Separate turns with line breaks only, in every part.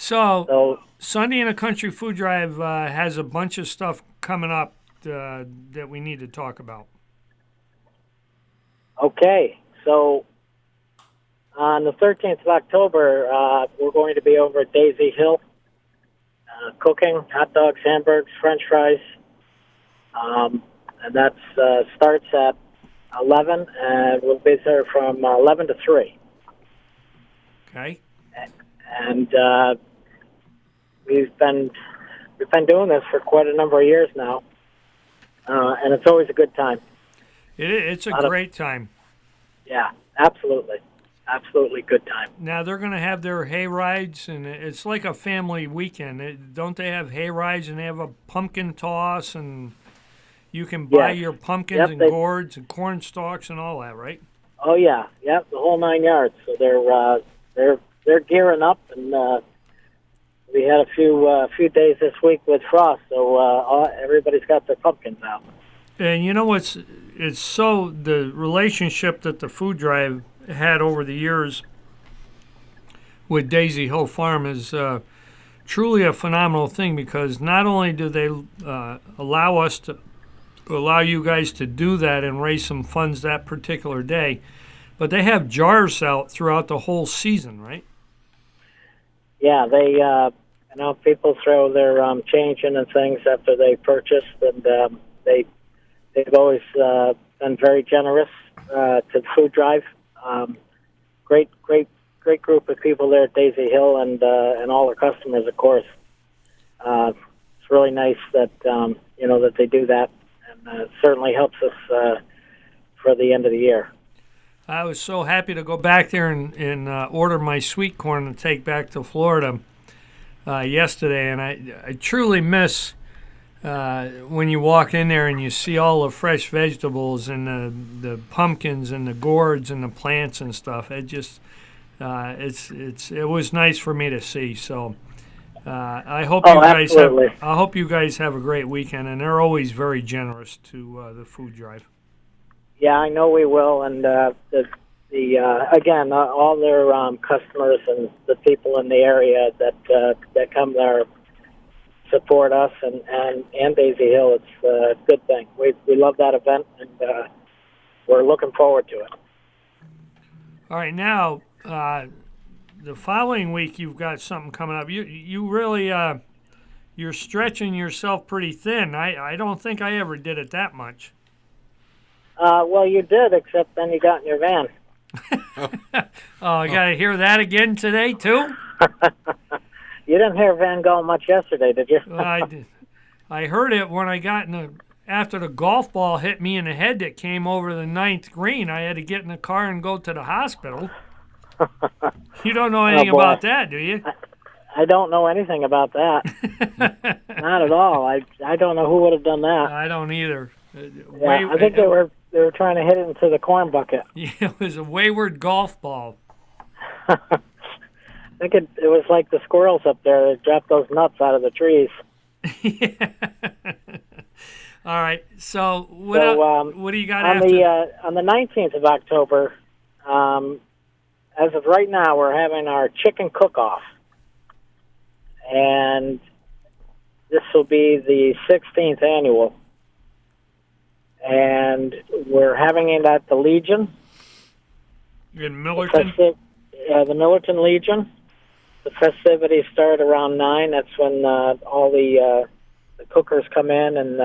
So
Sunday in a Country Food Drive has a bunch of stuff coming up that we need to talk about.
okay, so on the 13th of October, we're going to be over at Daisy Hill, cooking hot dogs, hamburgers, French fries, and that starts at 11, and we'll be there from 11 to 3.
Okay.
And we've been doing this for quite a number of years now, and it's always a good time.
It's a great time.
Yeah, absolutely good time.
Now they're going to have their hay rides, and it's like a family weekend. Don't they have hay rides, and they have a pumpkin toss, and you can buy your pumpkins and gourds and corn stalks and all that, right?
Oh yeah, the whole 9 yards. So they're gearing up, and we had a few days this week with frost, so everybody's got their pumpkins out.
And you know what's the relationship that the food drive had over the years with Daisy Hill Farm is truly a phenomenal thing, because not only do they allow you guys to do that and raise some funds that particular day, but they have jars out throughout the whole season, right?
Yeah, they people throw their change in and things after they purchase, and they've always been very generous to the food drive. Great group of people there at Daisy Hill, and all their customers, of course. It's really nice that that they do that, and it certainly helps us for the end of the year.
I was so happy to go back there and order my sweet corn to take back to Florida yesterday, and I truly miss when you walk in there and you see all the fresh vegetables and the pumpkins and the gourds and the plants and stuff. It just it was nice for me to see. So I hope you guys have a great weekend, and they're always very generous to the food drive.
Yeah, I know we will, and again, all their customers and the people in the area that come there support us and Daisy Hill. It's a good thing. We love that event, and we're looking forward to it.
All right, now the following week you've got something coming up. You really you're stretching yourself pretty thin. I don't think I ever did it that much.
Well, you did, except then you got in your van.
I got to hear that again today, too?
You didn't hear Van Gogh much yesterday, did you?
I did. I heard it when I got after the golf ball hit me in the head that came over the ninth green. I had to get in the car and go to the hospital. You don't know anything about that, do you?
I don't know anything about that. Not at all. I don't know who would have done that.
I don't either.
I think they were trying to hit it into the corn bucket.
Yeah, it was a wayward golf ball.
I think it was like the squirrels up there that dropped those nuts out of the trees.
Yeah. All right. So what do you got on
the 19th of October? As of right now, we're having our chicken cook-off, and this will be the 16th annual. And we're having it at the Legion.
In Millerton?
The Millerton Legion. The festivities start around 9. That's when all the cookers come in and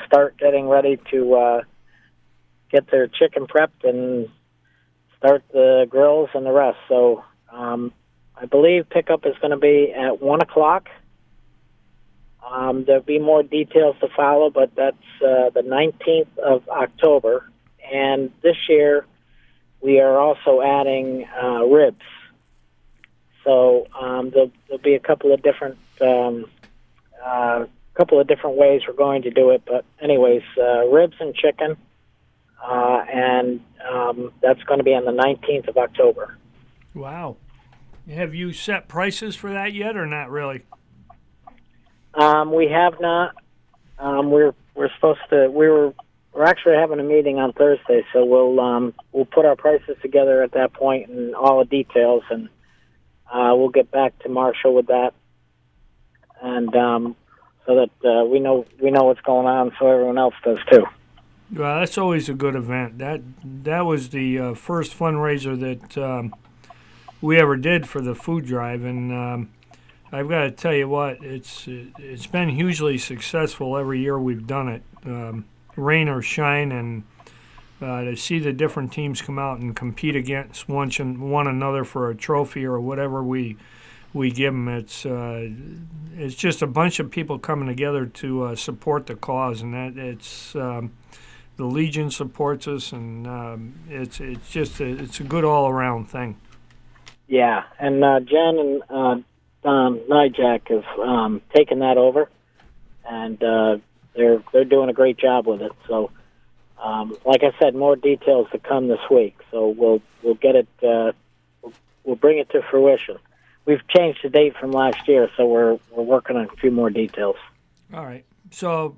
start getting ready to get their chicken prepped and start the grills and the rest. So I believe pickup is going to be at 1 o'clock. There'll be more details to follow, but that's the 19th of October. And this year, we are also adding ribs. So there'll be a couple of different ways we're going to do it. But anyways, ribs and chicken, and that's going to be on the 19th of October.
Wow. Have you set prices for that yet, or not really?
We have not. We're supposed to. We're actually having a meeting on Thursday, so we'll put our prices together at that point and all the details, and we'll get back to Marshall with that, and so that we know what's going on, so everyone else does too.
Well, that's always a good event. That was the first fundraiser that we ever did for the food drive, and I've got to tell you what, it's been hugely successful every year we've done it, rain or shine, and to see the different teams come out and compete against one another for a trophy or whatever we give them. It's just a bunch of people coming together to support the cause, and that it's the Legion supports us, and it's a good all around thing.
Yeah, and Jen and Don Nijak have taken that over, and they're doing a great job with it. So, like I said, more details to come this week. So we'll get it. We'll bring it to fruition. We've changed the date from last year, so we're working on a few more details.
All right. So,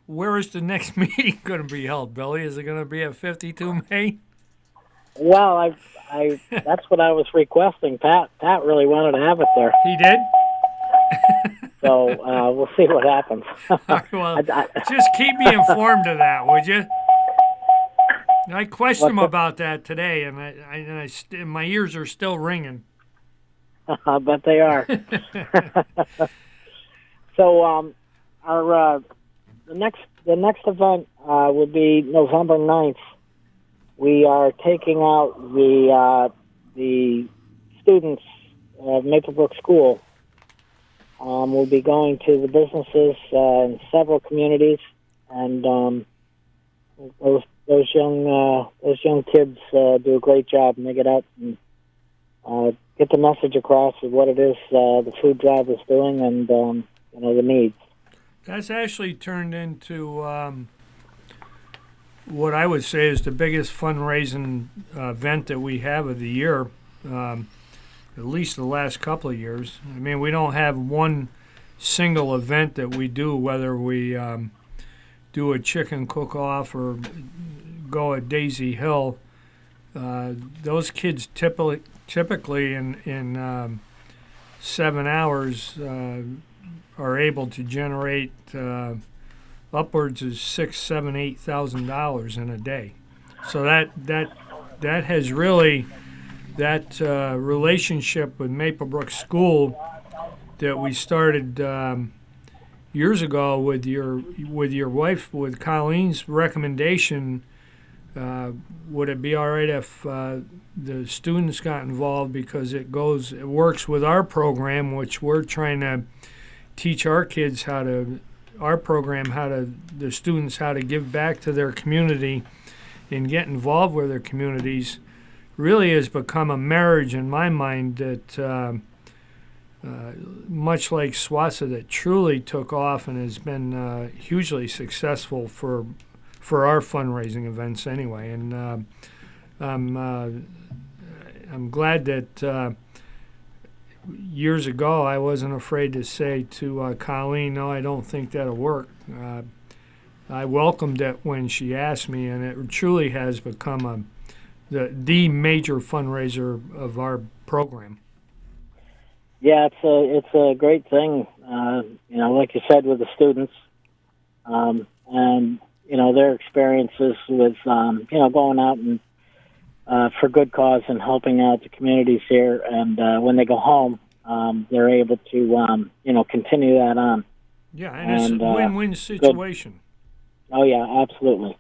where is the next meeting going to be held, Billy? Is it going to be at 52 May?
Well, I that's what I was requesting. Pat really wanted to have it there.
He did?
So we'll see what happens.
Well, just keep me informed of that, would you? I questioned him about that today, and my ears are still ringing.
I bet they are. So the next event will be November 9th. We are taking out the students of Maplebrook School. We'll be going to the businesses in several communities, and those young kids do a great job, and they get out and get the message across of what it is the food drive is doing, and the needs.
That's actually turned into what I would say is the biggest fundraising event that we have of the year, at least the last couple of years. I mean, we don't have one single event that we do, whether we do a chicken cook-off or go at Daisy Hill. Those kids typically in 7 hours are able to generate upwards of $6,000, $7,000, $8,000 in a day. So that has really that relationship with Maplebrook School that we started years ago with your wife, with Colleen's recommendation. Would it be all right if the students got involved, because it works with our program, which we're trying to teach our kids the students how to give back to their community and get involved with their communities. Really has become a marriage in my mind that much like SWASA, that truly took off and has been hugely successful for our fundraising events anyway. And I'm glad that years ago I wasn't afraid to say to Colleen, no, I don't think that'll work. I welcomed it when she asked me, and it truly has become the major fundraiser of our program.
Yeah, it's a great thing. Like you said, with the students, and their experiences with going out and for good cause and helping out the communities here, and when they go home, they're able to continue that on.
Yeah, and it's a win-win situation.
Good. Oh yeah, absolutely.